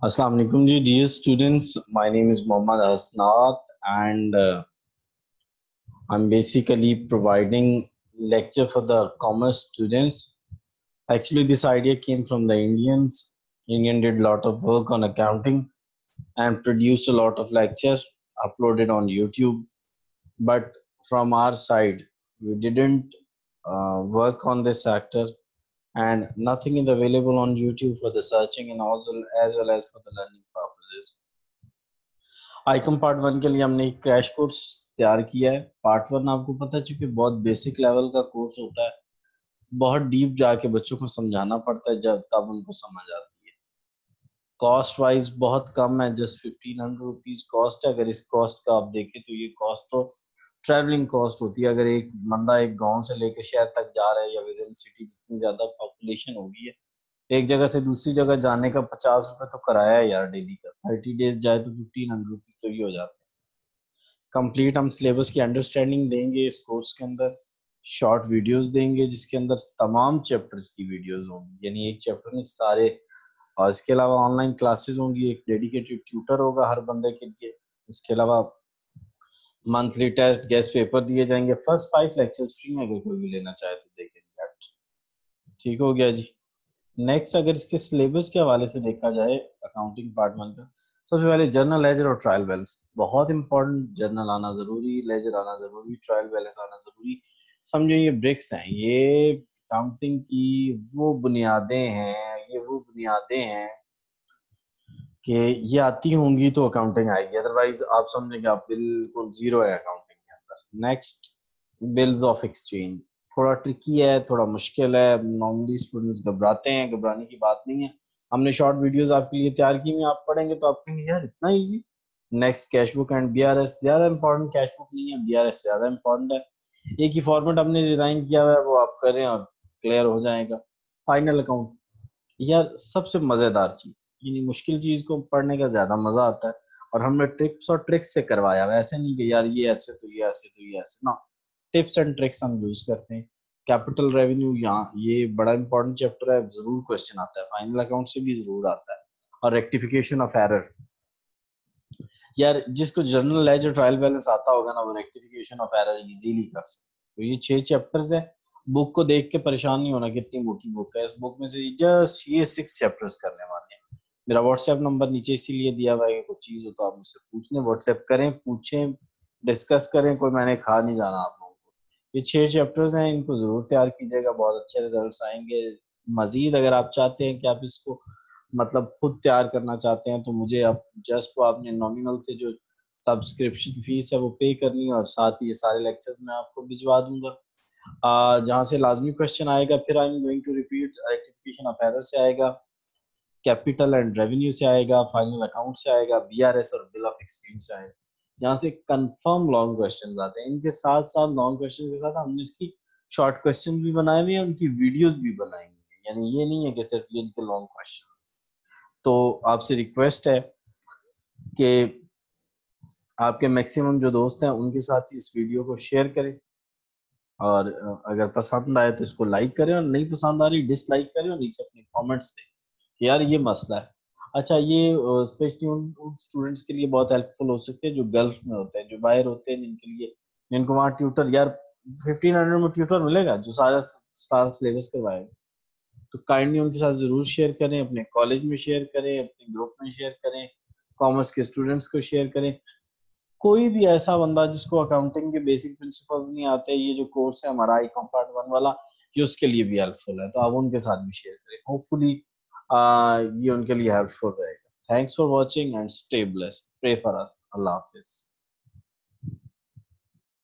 Assalamu alaikum ji, dear students. My name is Mohammad Hasnaat and I'm basically providing lecture for the commerce students. Actually, this idea came from the Indians. Indian did a lot of work on accounting and produced a lot of lectures uploaded on YouTube. But from our side, we didn't work on this sector and nothing is available on YouTube for the searching and also as well as for the learning purposes. I.Com part one के लिए हमने एक crash course तैयार किया है। Part one आपको पता है चूंकि बहुत बेसिक लेवल का कोर्स होता है, बहुत डीप जाके बच्चों को समझाना पड़ता है, जब तब उनको समझ आती है। कॉस्ट वाइज बहुत कम है, जस्ट 1500 रुपीज कॉस्ट है। अगर इस कॉस्ट का आप देखें तो ये कॉस्ट तो ट्रैवलिंग कॉस्ट होती है। अगर एक बंदा एक गांव से लेकर शहर तक जा रहा है या विद इन सिटी जितनी ज्यादा पॉपुलेशन होगी है, एक जगह से दूसरी जगह जाने का 50 रुपए तो कराया है यार डेली का। 30 डेज जाए तो 1500 रुपीज तो ये हो जाता है। कंप्लीट हम सिलेबस की अंडरस्टैंडिंग देंगे इस कोर्स के अंदर। शॉर्ट वीडियोस देंगे जिसके अंदर तमाम चैप्टर्स की वीडियोस होंगी, यानी एक चैप्टर में सारे। और इसके अलावा ऑनलाइन क्लासेस होंगी, एक डेडिकेटेड ट्यूटर होगा हर बंदे के लिए। इसके अलावा मंथली टेस्ट गेस्ट पेपर दिए जाएंगे। फर्स्ट 5 लेक्चर्स फ्री में, अगर कोई भी लेना चाहे तो देखेंगे। ठीक हो गया जी। नेक्स्ट अगर इसके सिलेबस के हवाले से देखा जाए अकाउंटिंग पार्ट वन का, सबसे पहले जर्नल लेजर और ट्रायल बैलेंस बहुत इंपॉर्टेंट। जर्नल आना जरूरी, लेजर आना जरूरी, ट्रायल बैलेंस आना जरूरी। समझो ये ब्रिक्स हैं, ये अकाउंटिंग की वो बुनियादें हैं, ये वो बुनियादें हैं कि ये आती होंगी तो अकाउंटिंग आएगी, अदरवाइज आप समझेंगे आप बिल्कुल जीरो है अकाउंटिंग के अंदर। नेक्स्ट बिल्स ऑफ एक्सचेंज, थोड़ा ट्रिकी है, थोड़ा मुश्किल है। नॉर्मली स्टूडेंट्स घबराते हैं, घबराने की बात नहीं है। हमने शॉर्ट वीडियोस आपके लिए तैयार की हुई, आप पढ़ेंगे तो आप कहेंगे यार इतना easy. Next cash book and BRS, ज्यादा इंपॉर्टेंट कैश बुक नहीं है, बीआरएस ज्यादा इंपॉर्टेंट है। एक ही फॉर्मेट हमने डिजाइन किया हुआ है, वो आप करें और क्लियर हो जाएगा। फाइनल अकाउंट यार सबसे मजेदार चीज, यानी मुश्किल चीज को पढ़ने का ज्यादा मजा आता है। और हमने टिप्स और ट्रिक्स से करवाया हुआ है, ऐसे नहीं कि यार ये ऐसे तो ये ऐसे तो ये ऐसे ना। टिप्स एंड ट्रिक्स हम यूज करते हैं। कैपिटल रेवेन्यू, यहाँ ये बड़ा इंपॉर्टेंट चैप्टर है, जरूर क्वेश्चन आता है, फाइनल अकाउंट से भी जरूर आता है। और रेक्टिफिकेशन ऑफ एरर, यार जिसको जर्नल लेजर ट्रायल बैलेंस आता होगा ना, वो रेक्टिफिकेशन ऑफ एरर इजीली कर सकते। तो ये 6 चैप्टर्स है। बुक को देख के परेशान नहीं होना कितनी मोटी बुक है। इस बुक में से जस्ट ये 6 चैप्टर्स करने वाले हैं। मेरा व्हाट्सएप नंबर नीचे इसीलिए दिया हुआ है कि कुछ चीज हो तो आप मुझसे पूछ लें, व्हाट्सएप करें, पूछें, डिस्कस करें। कोई मैंने खा नहीं जाना आप लोगों को। ये 6 चैप्टर्स हैं, इनको जरूर तैयार कीजिएगा, बहुत अच्छे रिजल्ट्स आएंगे। मजीद अगर आप चाहते हैं कि आप इसको मतलब खुद तैयार करना चाहते हैं तो मुझे अब जस्ट वो आपने नॉमिनल से जो सब्सक्रिप्शन फीस है वो पे करनी है, और साथ ही ये सारे लेक्चर्स मैं आपको भिजवा दूंगा। जहाँ से लाजमी क्वेश्चन आएगा, फिर I am going to repeat, rectification of error से आएगा, कैपिटल एंड रेवेन्यू से आएगा, फाइनल अकाउंट से आएगा, बीआरएस और बिल ऑफ एक्सचेंज से आएगा। यहाँ से कंफर्म लॉन्ग क्वेश्चन आते हैं। इनके साथ साथ लॉन्ग क्वेश्चन के साथ हमने इसकी शॉर्ट क्वेश्चन भी बनाए हुए हैं, उनकी वीडियोस भी बनाई हुई है, यानी ये नहीं है कि सिर्फ ये इनके लॉन्ग क्वेश्चन। तो आपसे रिक्वेस्ट है कि आपके मैक्सिमम जो दोस्त हैं उनके साथ इस वीडियो को शेयर करें, और अगर पसंद आए तो इसको लाइक करें, और नहीं पसंद आ रही डिसलाइक करें, और नीचे अपने कमेंट्स दें कि यार ये मसला है। अच्छा, ये स्पेशली उन स्टूडेंट्स के लिए बहुत हेल्पफुल हो सकते हैं जो गल्फ में होते हैं, जो बाहर होते हैं, जिनके लिए, जिनको वहाँ ट्यूटर यार 1500 में ट्यूटर मिलेगा जो सारा सारा सिलेबस करवाएगा। तो काइंडली उनके साथ जरूर शेयर करें, अपने कॉलेज में शेयर करें, अपने ग्रुप में शेयर करें, कॉमर्स के स्टूडेंट्स को शेयर करें। कोई भी ऐसा बंदा जिसको अकाउंटिंग के बेसिक प्रिंसिपल्स नहीं आते, ये जो कोर्स है हमारा आईकॉम पार्ट वन वाला, ये उसके लिए भी हेल्पफुल है, तो आप उनके साथ भी शेयर करें। होपफुली ये उनके लिए हेल्पफुल रहेगा। Thanks for watching and stay blessed. Pray for us. Allah Hafiz.